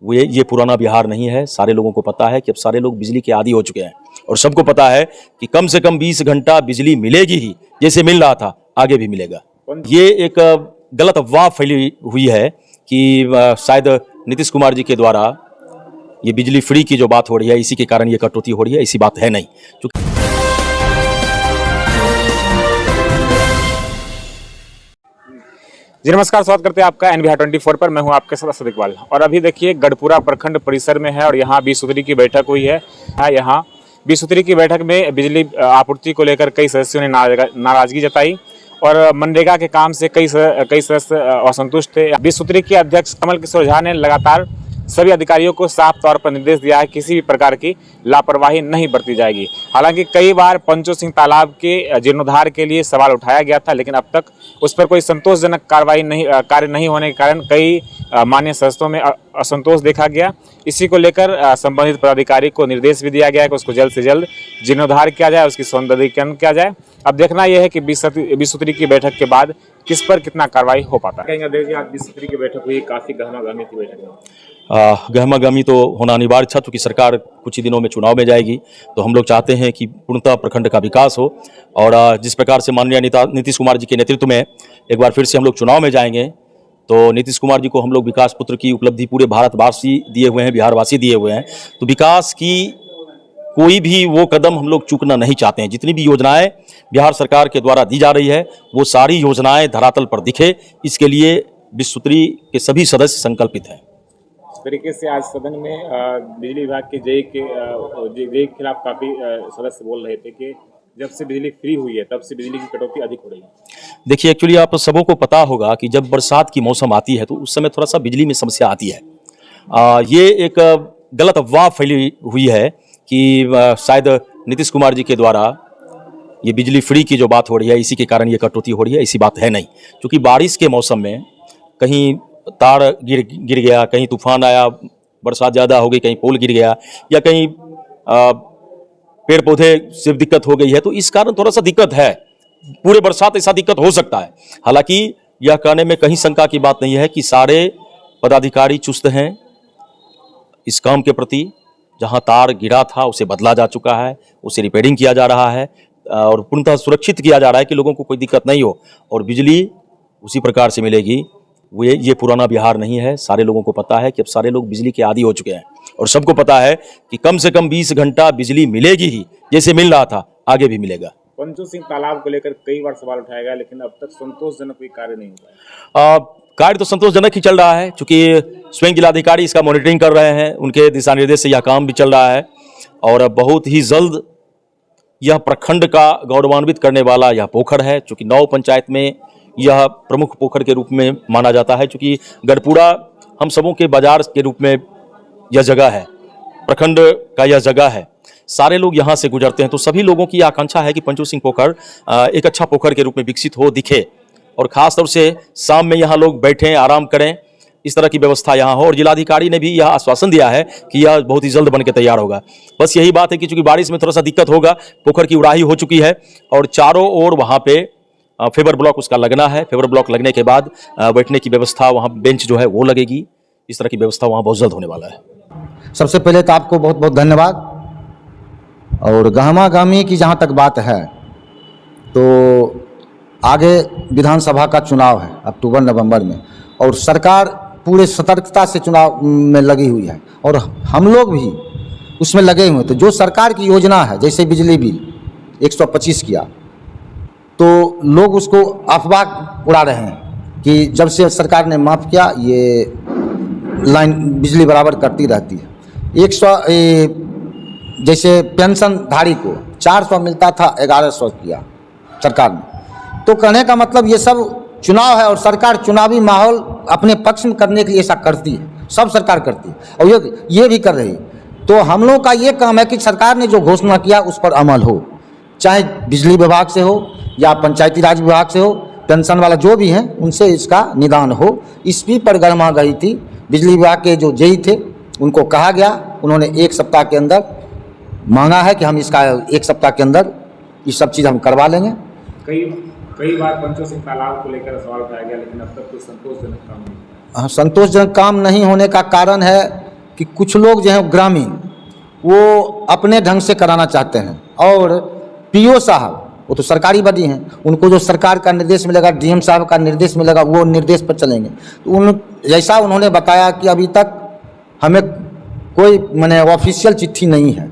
ये पुराना बिहार नहीं है। सारे लोगों को पता है कि अब सारे लोग बिजली के आदी हो चुके हैं और सबको पता है कि कम से कम 20 घंटा बिजली मिलेगी ही, जैसे मिल रहा था आगे भी मिलेगा। ये एक गलत अफवाह फैली हुई है कि शायद नीतीश कुमार जी के द्वारा ये बिजली फ्री की जो बात हो रही है, इसी के कारण ये कटौती हो रही है। ऐसी बात है नहीं। जी नमस्कार, स्वागत करते हैं आपका NBR 24 पर। मैं हूं आपके साथ असद इकबाल। और अभी देखिए गढ़पुरा प्रखंड परिसर में है और यहां 20 सूत्री की बैठक हुई है। यहां 20 सूत्री की बैठक में बिजली आपूर्ति को लेकर कई सदस्यों ने नाराजगी जताई और मनरेगा के काम से कई सदस्य असंतुष्ट थे। 20 सूत्री के अध्यक्ष कमल किशोर झा ने लगातार सभी अधिकारियों को साफ तौर पर निर्देश दिया है किसी भी प्रकार की लापरवाही नहीं बरती जाएगी। हालांकि कई बार पंचो सिंह तालाब के जीर्णोद्धार के लिए सवाल उठाया गया था, लेकिन अब तक उस पर कोई संतोषजनक कार्य नहीं होने के कारण कई मान्य सदस्यों में असंतोष देखा गया। इसी को लेकर संबंधित पदाधिकारी को निर्देश भी दिया गया है कि उसको जल्द से जल्द जीर्णोद्धार किया जाए, उसकी सौंदर्यीकरण किया जाए। अब देखना यह है कि 20 सूत्री की बैठक के बाद किस पर कितना कार्रवाई हो पाता है। आज 20 सूत्री की बैठक हुई, काफी गहमागहमी थी बैठक में। गहमागहमी तो होना अनिवार्य था, क्योंकि सरकार कुछ ही दिनों में चुनाव में जाएगी। तो हम लोग चाहते हैं कि पूर्णतः प्रखंड का विकास हो और जिस प्रकार से माननीय नीतीश कुमार जी के नेतृत्व में एक बार फिर से हम लोग चुनाव में जाएंगे, तो नीतीश कुमार जी को हम लोग विकास पुत्र की उपलब्धि पूरे भारतवासी दिए हुए हैं, बिहारवासी दिए हुए हैं। तो विकास की कोई भी वो कदम हम लोग चूकना नहीं चाहते हैं। जितनी भी योजनाएं बिहार सरकार के द्वारा दी जा रही है, वो सारी योजनाएं धरातल पर दिखे, इसके लिए 20 सूत्री के सभी सदस्य संकल्पित हैं। तरीके से आज सदन में बिजली विभाग के जेई के खिलाफ काफी सदस्य बोल रहे थे कि जब से बिजली फ्री हुई है तब से बिजली की कटौती अधिक हो रही है। देखिए, एक्चुअली आप सबों को पता होगा कि जब बरसात की मौसम आती है तो उस समय थोड़ा सा बिजली में समस्या आती है। ये एक गलत अफवाह फैली हुई है कि शायद नीतीश कुमार जी के द्वारा ये बिजली फ्री की जो बात हो रही है, इसी के कारण ये कटौती हो रही है। ऐसी बात है नहीं। क्योंकि बारिश के मौसम में कहीं तार गिर गया, कहीं तूफान आया, बरसात ज़्यादा हो गई, कहीं पोल गिर गया, या कहीं पेड़ पौधे से दिक्कत हो गई है, तो इस कारण थोड़ा सा दिक्कत है। पूरे बरसात ऐसा दिक्कत हो सकता है। हालांकि यह कहने में कहीं शंका की बात नहीं है कि सारे पदाधिकारी चुस्त हैं इस काम के प्रति। जहां तार गिरा था उसे बदला जा चुका है, उसे रिपेयरिंग किया जा रहा है और पूर्णतः सुरक्षित किया जा रहा है कि लोगों को कोई दिक्कत नहीं हो और बिजली उसी प्रकार से मिलेगी। ये पुराना बिहार नहीं है। सारे लोगों को पता है कि अब सारे लोग बिजली के आदी हो चुके हैं और सबको पता है कि कम से कम 20 घंटा बिजली मिलेगी ही, जैसे मिल रहा था आगे भी मिलेगा। पंचो सिंह तालाब को लेकर कई बार सवाल उठाया गया, लेकिन अब तक संतोषजनक कोई कार्य नहीं हुआ। कार्य तो संतोषजनक ही चल रहा है, चूंकि स्वयं जिलाधिकारी इसका मॉनिटरिंग कर रहे हैं। उनके दिशा निर्देश से यह काम भी चल रहा है और बहुत ही जल्द यह प्रखंड का गौरवान्वित करने वाला यह पोखर है। चूंकि 9 पंचायत में यह प्रमुख पोखर के रूप में माना जाता है। चूंकि गढ़पुरा हम सबों के बाजार के रूप में यह जगह है, प्रखंड का यह जगह है, सारे लोग यहाँ से गुजरते हैं। तो सभी लोगों की आकांक्षा है कि पंचो सिंह पोखर एक अच्छा पोखर के रूप में विकसित हो, दिखे और खासतौर से शाम में यहाँ लोग बैठें, आराम करें, इस तरह की व्यवस्था यहाँ हो। और जिलाधिकारी ने भी यह आश्वासन दिया है कि यह बहुत ही जल्द बन के तैयार होगा। बस यही बात है कि चूंकि बारिश में थोड़ा सा दिक्कत होगा, पोखर की उड़ाही हो चुकी है और चारों ओर वहाँ पे फेवर ब्लॉक उसका लगना है। फेवर ब्लॉक लगने के बाद बैठने की व्यवस्था, वहाँ बेंच जो है वो लगेगी। इस तरह की व्यवस्था वहाँ बहुत जल्द होने वाला है। सबसे पहले तो आपको बहुत बहुत धन्यवाद। और गहमागहमी की जहाँ तक बात है, तो आगे विधानसभा का चुनाव है अक्टूबर नवंबर में और सरकार पूरे सतर्कता से चुनाव में लगी हुई है और हम लोग भी उसमें लगे हुए हैं। तो जो सरकार की योजना है, जैसे बिजली बिल 125 किया, तो लोग उसको अफवाह उड़ा रहे हैं कि जब से सरकार ने माफ़ किया ये लाइन बिजली बराबर करती रहती है। 100 जैसे पेंशनधारी को 400 मिलता था, 1100 किया सरकार ने। तो कहने का मतलब ये सब चुनाव है और सरकार चुनावी माहौल अपने पक्ष में करने के लिए ऐसा करती है। सब सरकार करती है और ये भी कर रही है। तो हम लोग का ये काम है कि सरकार ने जो घोषणा किया उस पर अमल हो, चाहे बिजली विभाग से हो या पंचायती राज विभाग से हो, पेंशन वाला जो भी हैं उनसे इसका निदान हो। इस भी पर गरमा गई थी। बिजली विभाग के जो जेई थे उनको कहा गया, उन्होंने 1 सप्ताह के अंदर मांगा है कि हम इसका 1 सप्ताह के अंदर ये सब चीज़ हम करवा लेंगे। कई बार पंचो सिंह तालाब को लेकर सवाल उठाया गया, लेकिन अब तक कोई संतोषजनक काम नहीं। हाँ, संतोषजनक काम नहीं होने का कारण है कि कुछ लोग जो हैं ग्रामीण वो अपने ढंग से कराना चाहते हैं, और पीओ साहब वो तो सरकारी बदी हैं, उनको जो सरकार का निर्देश मिलेगा, डीएम साहब का निर्देश मिलेगा, वो निर्देश पर चलेंगे। तो उन जैसा उन्होंने बताया कि अभी तक हमें कोई माने ऑफिशियल चिट्ठी नहीं है।